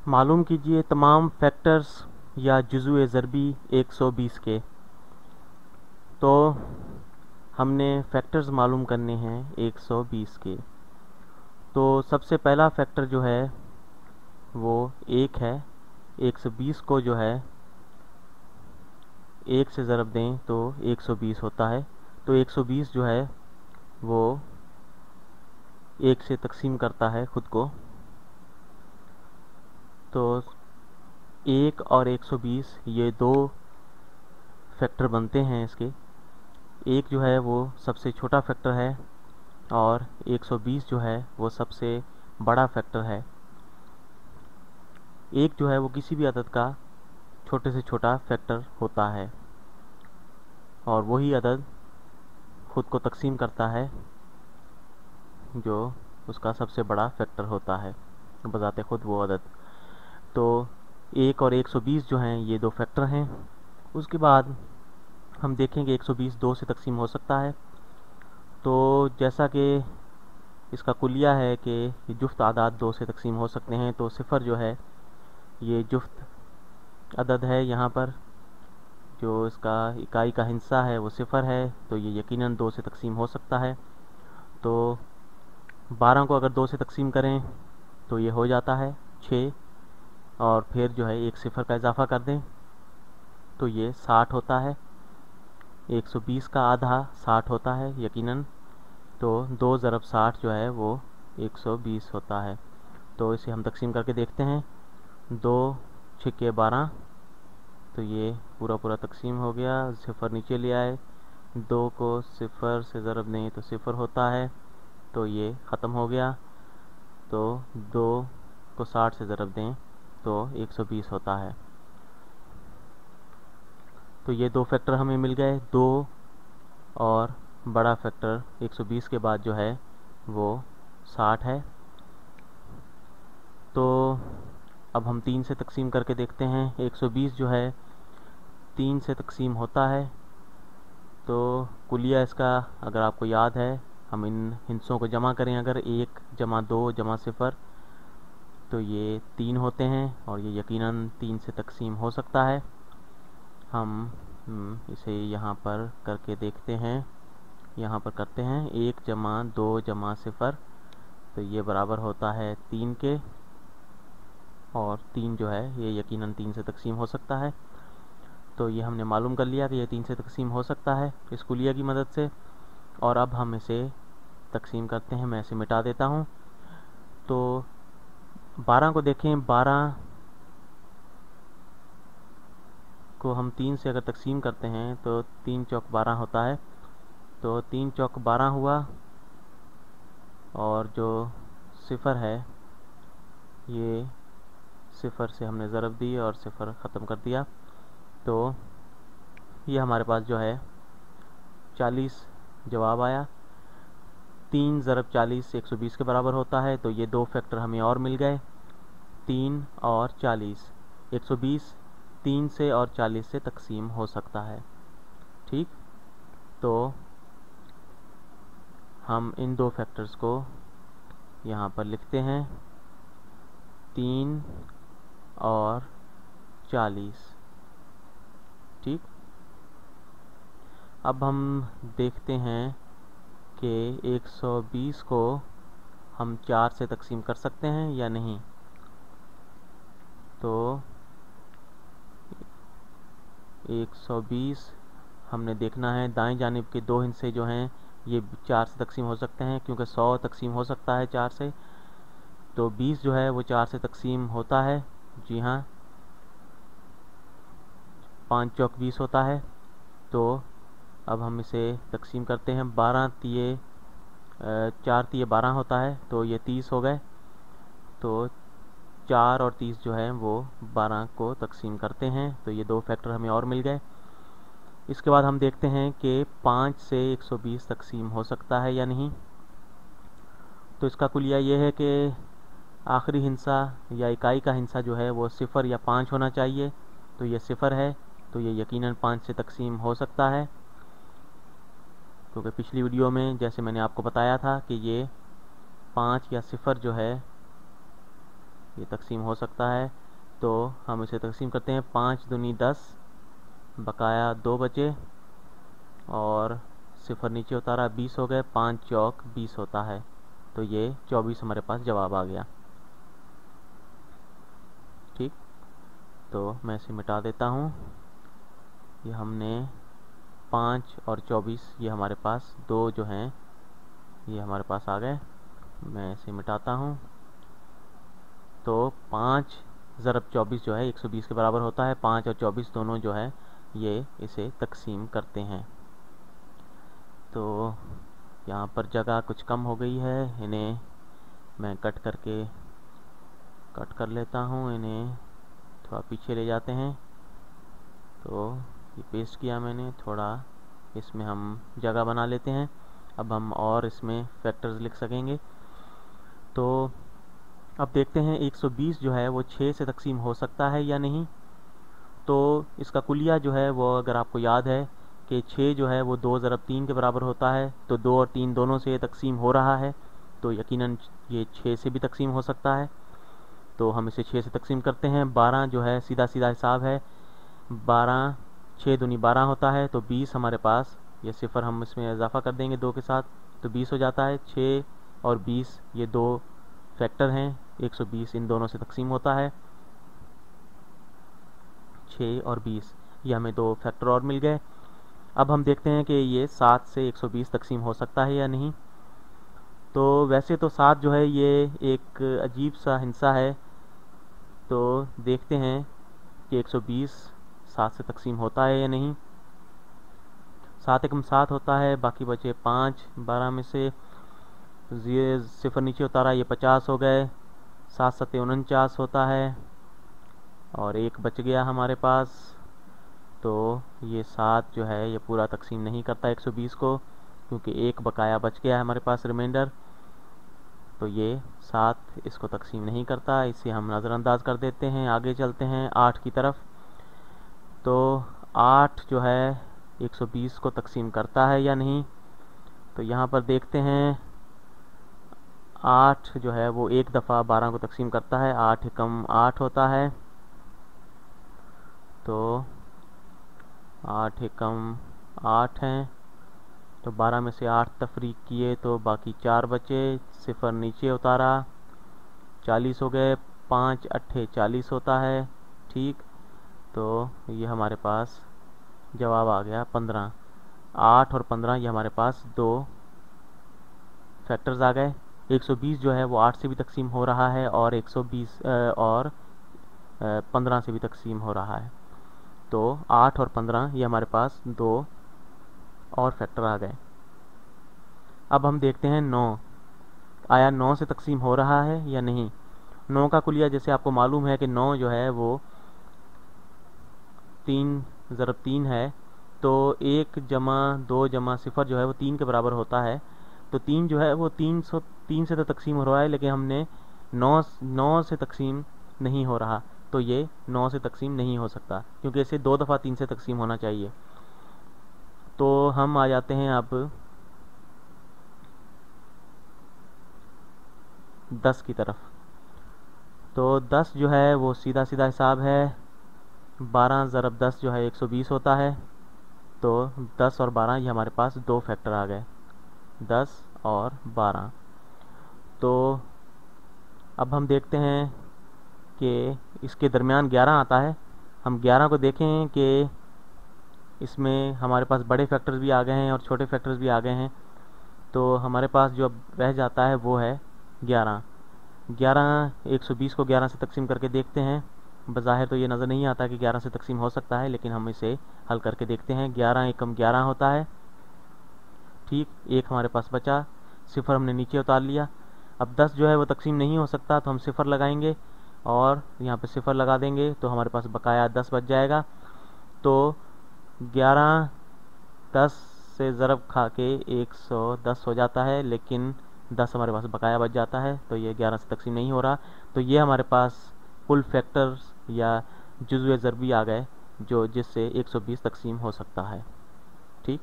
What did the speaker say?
मालूम कीजिए तमाम फैक्टर्स या जुज़ुए ज़रबी 120 के। तो हमने फैक्टर्स मालूम करने हैं 120 के। तो सबसे पहला फैक्टर जो है वो 1 है। 120 को जो है 1 से ज़रब दें तो 120 होता है। तो 120 जो है वो 1 से तकसीम करता है ख़ुद को। तो 1 और 120 ये दो फैक्टर बनते हैं इसके। 1 जो है वो सबसे छोटा फैक्टर है और 120 जो है वो सबसे बड़ा फैक्टर है। 1 जो है वो किसी भी अदद का छोटे से छोटा फैक्टर होता है और वही अदद ख़ुद को तकसीम करता है जो उसका सबसे बड़ा फैक्टर होता है बजाते ख़ुद वो अदद। तो 1 और 120 जो हैं ये दो फैक्टर हैं। उसके बाद हम देखेंगे 120 2 से तकसीम हो सकता है। तो जैसा कि इसका कुलिया है कि जुफ्त आदाद 2 से तकसीम हो सकते हैं, तो सिफ़र जो है ये जुफ्त अदद है। यहाँ पर जो इसका इकाई का हिस्सा है वो सिफ़र है, तो ये यकीनन 2 से तकसीम हो सकता है। तो 12 को अगर 2 से तकसीम करें तो ये हो जाता है 6 और फिर जो है एक सिफ़र का इजाफ़ा कर दें तो ये 60 होता है। 120 का आधा 60 होता है यकीनन। तो 2 ज़रब 60 जो है वो 120 होता है। तो इसे हम तकसीम करके देखते हैं। 2 छिक्के 12, तो ये पूरा पूरा तकसीम हो गया। सिफ़र नीचे ले आए, 2 को सिफ़र से ज़रब दें तो सिफ़र होता है, तो ये ख़त्म हो गया। तो 2 को 60 से ज़रब दें तो 120 होता है। तो ये दो फैक्टर हमें मिल गए। 2 और बड़ा फैक्टर 120 के बाद जो है वो 60 है। तो अब हम 3 से तकसीम करके देखते हैं। 120 जो है 3 से तकसीम होता है। तो कुलिया इसका अगर आपको याद है, हम इन हिस्सों को जमा करें अगर 1 जमा 2 जमा सिफ़र, तो ये 3 होते हैं और ये यकीनन 3 से तकसीम हो सकता है। हम इसे यहाँ पर करके देखते हैं। यहाँ पर करते हैं 1 जमा 2 जमा सिफ़र, तो ये बराबर होता है 3 के और 3 जो है ये यकीनन 3 से तकसीम हो सकता है। तो ये हमने मालूम कर लिया कि ये 3 से तकसीम हो सकता है इस कुलिया की मदद से। और अब हम इसे तकसीम करते हैं। मैं इसे मिटा देता हूँ। तो 12 को देखें, 12 को हम 3 से अगर तकसीम करते हैं तो 3 चौक 12 होता है। तो 3 चौक 12 हुआ और जो सिफ़र है ये सिफ़र से हमने ज़रब दी और सिफ़र ख़त्म कर दिया। तो ये हमारे पास जो है 40 जवाब आया। 3 ज़रब 40 120 के बराबर होता है। तो ये दो फैक्टर हमें और मिल गए, 3 और 40। 120 3 से और 40 से तकसीम हो सकता है। ठीक, तो हम इन दो फैक्टर्स को यहाँ पर लिखते हैं, 3 और 40। ठीक, अब हम देखते हैं कि 120 को हम 4 से तकसीम कर सकते हैं या नहीं। तो 120 हमने देखना है, दाएं जानिब के दो हिस्से जो हैं ये 4 से तकसीम हो सकते हैं, क्योंकि 100 तकसीम हो सकता है 4 से। तो 20 जो है वो 4 से तकसीम होता है। जी हाँ, 5 चौक 20 होता है। तो अब हम इसे तकसीम करते हैं। 12 तिये 4 तिये 12 होता है, तो ये 30 हो गए। तो 4 और 30 जो है वो 12 को तकसीम करते हैं। तो ये दो फैक्टर हमें और मिल गए। इसके बाद हम देखते हैं कि 5 से 120 तकसीम हो सकता है या नहीं। तो इसका कुलिया ये है कि आखिरी हिस्सा या इकाई का हिस्सा जो है वो सिफ़र या 5 होना चाहिए। तो ये सिफ़र है, तो ये यकीनन 5 से तकसीम हो सकता है, क्योंकि पिछली वीडियो में जैसे मैंने आपको बताया था कि ये 5 या सिफ़र जो है ये तकसीम हो सकता है। तो हम इसे तकसीम करते हैं। 5 दूनी 10, बकाया 2 बचे और सिफर नीचे उतारा, 20 हो गए। 5 चौक 20 होता है, तो ये 24 हमारे पास जवाब आ गया। ठीक, तो मैं इसे मिटा देता हूँ। ये हमने 5 और 24, ये हमारे पास दो जो हैं ये हमारे पास आ गए। मैं इसे मिटाता हूँ। तो 5 ज़रब 24 जो है 120 के बराबर होता है। 5 और 24 दोनों जो है ये इसे तकसीम करते हैं। तो यहाँ पर जगह कुछ कम हो गई है, इन्हें मैं कट कर लेता हूँ। इन्हें थोड़ा पीछे ले जाते हैं। तो ये पेस्ट किया मैंने, थोड़ा इसमें हम जगह बना लेते हैं। अब हम और इसमें फैक्टर्स लिख सकेंगे। तो अब देखते हैं 120 जो है वो 6 से तकसीम हो सकता है या नहीं। तो इसका कुलिया जो है वो, अगर आपको याद है कि 6 जो है वो 2 ज़रब 3 के बराबर होता है, तो 2 और 3 दोनों से तकसीम हो रहा है, तो यकीनन ये 6 से भी तकसीम हो सकता है। तो हम इसे 6 से तकसीम करते हैं। 12 जो है सीधा सीधा हिसाब है, 12 6 दूनी 12 होता है, तो 20 हमारे पास, ये सिफर हम इसमें इजाफा कर देंगे 2 के साथ, तो 20 हो जाता है। 6 और 20 ये दो फैक्टर हैं, 120 इन दोनों से तकसीम होता है। 6 और 20 ये हमें दो फैक्टर और मिल गए। अब हम देखते हैं कि ये 7 से 120 तकसीम हो सकता है या नहीं। तो वैसे तो 7 जो है ये एक अजीब सा हिंसा है, तो देखते हैं कि 120 7 से तकसीम होता है या नहीं। 7 एकम 7 होता है, बाकी बचे 5, 12 में से ये सिफर नीचे उतारा, ये 50 हो गए। 7 सत्ते 49 होता है और एक बच गया हमारे पास। तो ये 7 जो है ये पूरा तकसीम नहीं करता 120 को, क्योंकि एक बकाया बच गया है हमारे पास रिमाइंडर। तो ये 7 इसको तकसीम नहीं करता, इसे हम नज़रअंदाज कर देते हैं। आगे चलते हैं 8 की तरफ। तो 8 जो है 120 को तकसीम करता है या नहीं। तो यहाँ पर देखते हैं 8 जो है वो एक दफ़ा 12 को तकसीम करता है। 8 एकम 8 होता है, तो 8 एकम 8 हैं। तो 12 में से 8 तफरीक किए तो बाकी 4 बचे, सिफर नीचे उतारा, 40 हो गए। 5 अट्ठे 40 होता है। ठीक, तो ये हमारे पास जवाब आ गया 15। 8 और 15 ये हमारे पास दो फैक्टर्स आ गए। 120 जो है वो 8 से भी तकसीम हो रहा है और 120 और 15 से भी तकसीम हो रहा है। तो 8 और 15 ये हमारे पास दो और फैक्टर आ गए। अब हम देखते हैं 9, आया 9 से तकसीम हो रहा है या नहीं। 9 का कुलिया जैसे आपको मालूम है कि 9 जो है वो 3 ज़रब 3 है, तो 1 जमा 2 जमा सिफर जो है वो 3 के बराबर होता है। तो 3 जो है वो 303 से तो तकसीम हो रहा है, लेकिन हमने 9 से तकसीम नहीं हो रहा, तो ये 9 से तकसीम नहीं हो सकता, क्योंकि इसे 2 दफ़ा 3 से तकसीम होना चाहिए। तो हम आ जाते हैं अब 10 की तरफ। तो 10 जो है वो सीधा सीधा हिसाब है, 12 ज़रब 10 जो है 120 होता है। तो 10 और 12 ये हमारे पास दो फैक्टर आ गए, 10 और 12। तो अब हम देखते हैं कि इसके दरमियान 11 आता है। हम 11 को देखें कि इसमें हमारे पास बड़े फैक्टर्स भी आ गए हैं और छोटे फैक्टर्स भी आ गए हैं। तो हमारे पास जो अब रह जाता है वो है 11। 120 को 11 से तकसीम करके देखते हैं। बज़ाहिर तो ये नज़र नहीं आता कि 11 से तकसीम हो सकता है, लेकिन हम इसे हल करके देखते हैं। 11 एकम 11 होता है। ठीक, एक हमारे पास बचा, सिफर हमने नीचे उतार लिया। अब 10 जो है वो तकसीम नहीं हो सकता, तो हम सिफर लगाएंगे और यहाँ पे सिफर लगा देंगे, तो हमारे पास बकाया 10 बच जाएगा। तो 11 10 से ज़रब खा के 110 हो जाता है, लेकिन 10 हमारे पास बकाया बच जाता है, तो ये 11 से तकसीम नहीं हो रहा। तो ये हमारे पास फुल फैक्टर्स या जुज़्व ज़रबी आ गए, जो जिससे 120 तकसीम हो सकता है। ठीक।